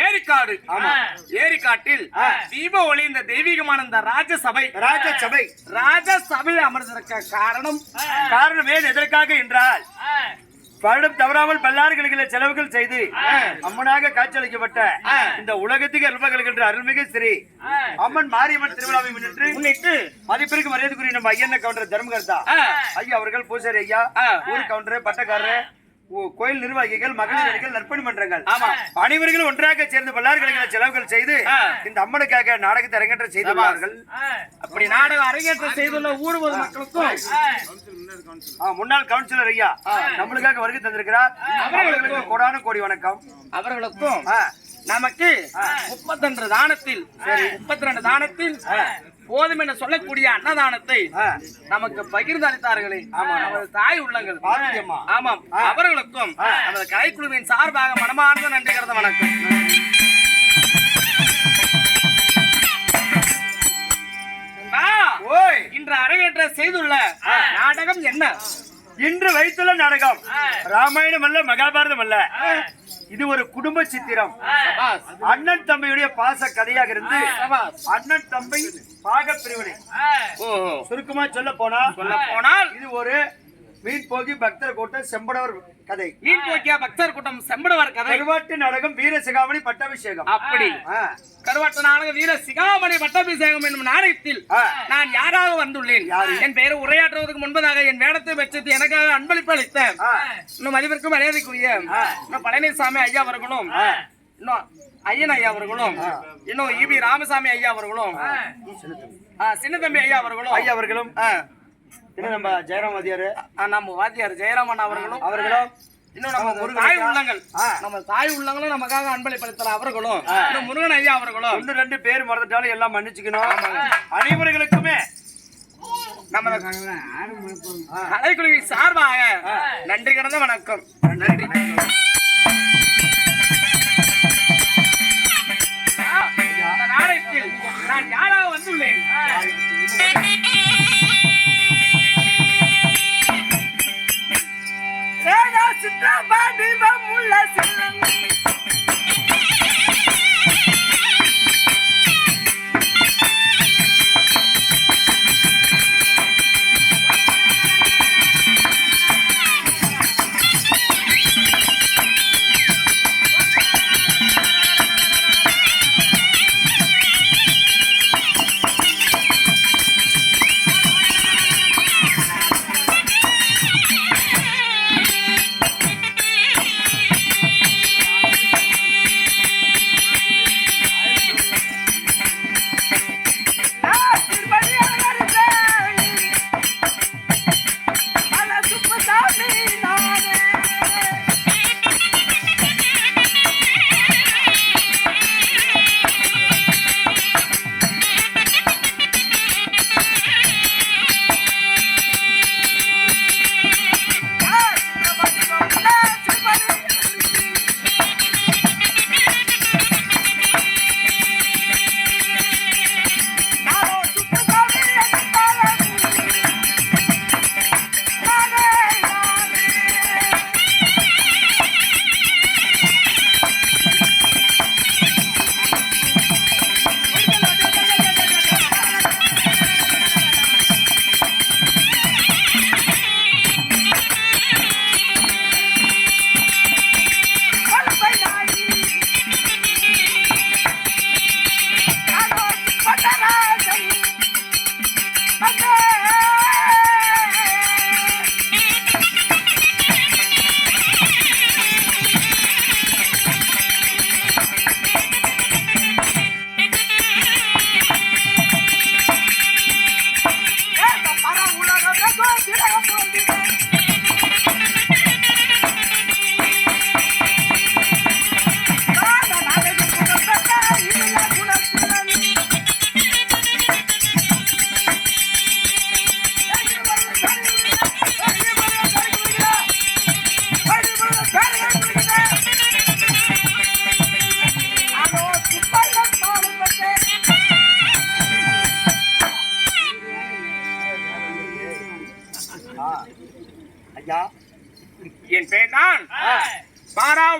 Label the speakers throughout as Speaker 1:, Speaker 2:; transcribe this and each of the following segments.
Speaker 1: ஏரிக்காடு. ஏரிக்காட்டில் தீப ஒளி இந்த தெய்வீகமான இந்த ராஜசபை அமர்ந்திருக்க காரணம் ஏன் எதற்காக என்றால் வருடம் தவறாமல் பல்லாறுகளுக்கு செலவுகள் செய்து அம்மனாக காட்சியளிக்கப்பட்ட இந்த உலகத்துக்கு அருள்பகல்கின்ற அருள்மிகு ஸ்ரீ அம்மன் மாரியம்மன் திருவிழாவை முன்னிட்டு மதிப்பிற்கு மரியாதைக்குரிய நம்ம ஐயன்ன கவுண்டர் தர்மகர்த்தா ஐயா அவர்கள் பூசாரி ஐயா ஊர் கவுண்டர் பட்டக்காரர் கோயில் நிர்வாகிகள் மகளிர்கள் நற்பணி மன்றங்கள் அனைவர்களும் ஒன்றாக சேர்ந்து பல்லாறுகளுக்கு செலவுகள் செய்து இந்த அம்மனுக்காக நாடகத்தை அரங்கேற்றம் செய்துள்ளார்கள். அப்படி நாடகம் அரங்கேற்றம் செய்துள்ள ஊர் மக்களுக்கும் முன்னாள் கவுன்சிலர் ஐயா நம்மளுக்காக வருகை தந்திருக்கிறார். அவர்களுக்கு கோடான கோடி வணக்கம். அவர்களுக்கும் நமக்கு 32 தானத்தில் 32 தானத்தில் போதும் என சொல்லக்கூடிய அன்னதானத்தை நமக்கு பகிர்ந்து அளித்தார்களே நமது தாய் உள்ளங்கள். ஆமாம், அவர்களுக்கும் நமது கலைக்குழுவின் சார்பாக மனமார்ந்த நன்றி கருத வணக்கம். இன்று அரங்கேற்ற செய்துள்ள நாடகம் என்ன? இன்று வைத்துள்ள நாடகம் ராமாயணம் அல்ல, மகாபாரதம் அல்ல. இது ஒரு குடும்ப சித்திரம். அண்ணன் தம்பியுடைய பாச கதையாக இருந்து அண்ணன் தம்பி பாக பிரிவினை சுருக்கமா சொல்ல போனால் இது ஒரு மீன் போக்கி பக்தர் கூட்டம் செம்படவர் கதை. மீன் போக்கியா பக்தர் கூட்டம் செம்படவர் கதை. கருவாட்டு நாடகம் வீர சிகாமணி பட்டாபிஷேகம். அப்படி கருவாட்டு நாடகம் வீர சிகாமணி பட்டாபிஷேகம் என்னும் நாடகத்தில் நான் யாராக வந்துள்ளேன். என் பெயரை உரையாற்றுவதற்கு முன்பதாக என் வேடத்தை வச்சது எனக்காக அன்பளிப்பு அளித்த இன்னும் மதிப்பிற்கும் மரியாதைக்குரிய இன்னும் பழனிசாமி ஐயா அவர்களும், இன்னும் ஐயன் ஐயா அவர்களும், இன்னும் இபி ராமசாமி ஐயா அவர்களும், சின்னதம்பி ஐயா அவர்களும் நம்ம ஜெயராம் வாத்தியாரு, நம்ம வாத்தியார் ஜெயராமன் அவர்களும் இன்னும் நம்ம தாய் உள்ளங்கள், நம்ம தாய் உள்ளங்களும் நமக்காக அன்பளிப்பளித்தல அவர்களும், இன்னும் முருகன் ஐயா அவர்களும். 1-2 பேர் மறந்துட்டாலும் எல்லாம் மன்னிச்சுக்கணும். அனைவர்களுக்குமே நம்ம கலைக்குழுவின் சார்பாக நன்றி கடந்த வணக்கம். நன்றி. அந்த நாடகத்தில் நான் யாராக வந்துள்ளேன்? சித்ராபாடி முள்ள செல்லம்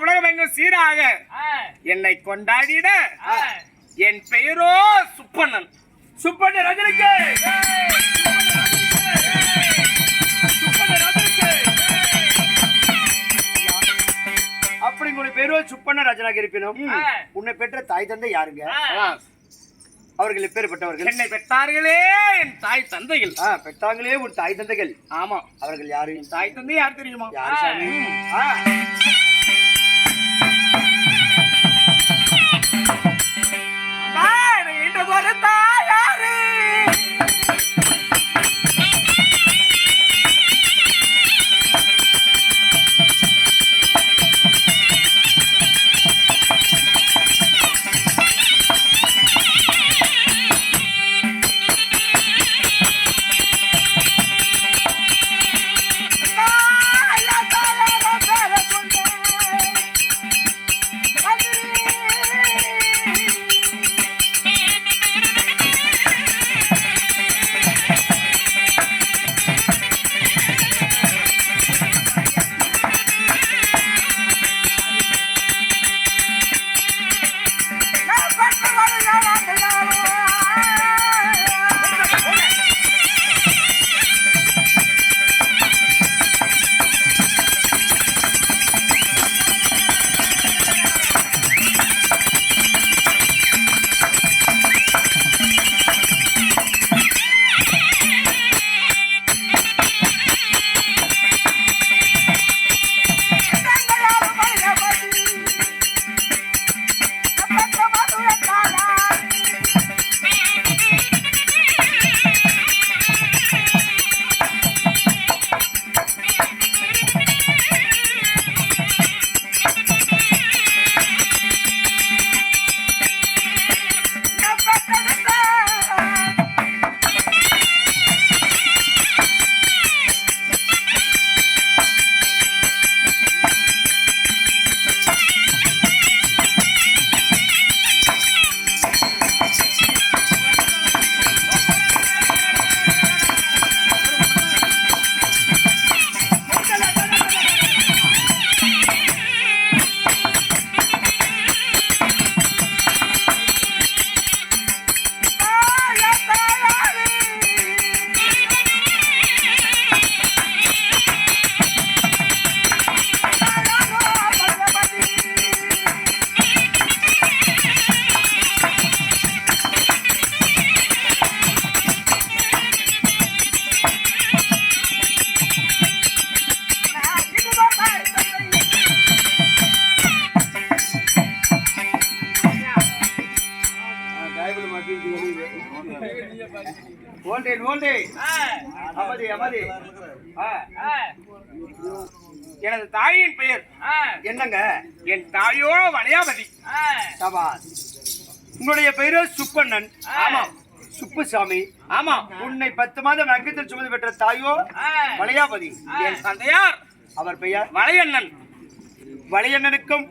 Speaker 1: உலகம் எங்கும் சீராக என்னை கொண்டாடிட என் பெயரோ சுப்பண்ணன். சுப்பண்ணன் ரஜினிக்கு அப்படி உங்களுடைய பேரோ சுப்பண்ண ராஜனாக இருப்பினும் உன்னை பெற்ற தாய் தந்தை யாருங்க? அவர்கள் எப்பேற்பட்டவர்கள்? என்னை பெற்றார்களே என் தாய் தந்தைகள். பெற்றாங்களே உன் தாய் தந்தைகள். ஆமா, அவர்கள் யாரு? என் தாய் தந்தை யார் தெரியுமா? யார் சாமி? தாயாரு எனது தாயின் பெயர் என்னங்க? என் தாயோ வளையாபதி. உங்களுடைய பெயரோ சுப்பண்ணன். ஆமா, சுப்புசாமி. ஆமா, உன்னை 10 மாதம் அங்கத்தில் சுமந்து பெற்ற தாயோ வளையாபதி. என் தந்தையார் அவர் பெயர் வளையண்ணன். வளையண்ணனுக்கும்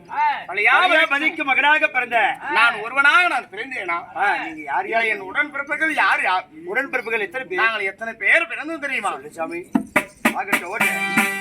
Speaker 1: வளையாபதிக்கும் மகனாக பிறந்த நான் ஒருவனாக நான் பிறந்தேனா? நீங்க யார் யார்? என் உடன்பிறப்புகள் யார் யார்? உடன்பிறப்புகள் எத்தனை பேர்? நாங்கள் எத்தனை பேர் பிறந்தோம் தெரியுமா? சாமி ஆகட்டும்.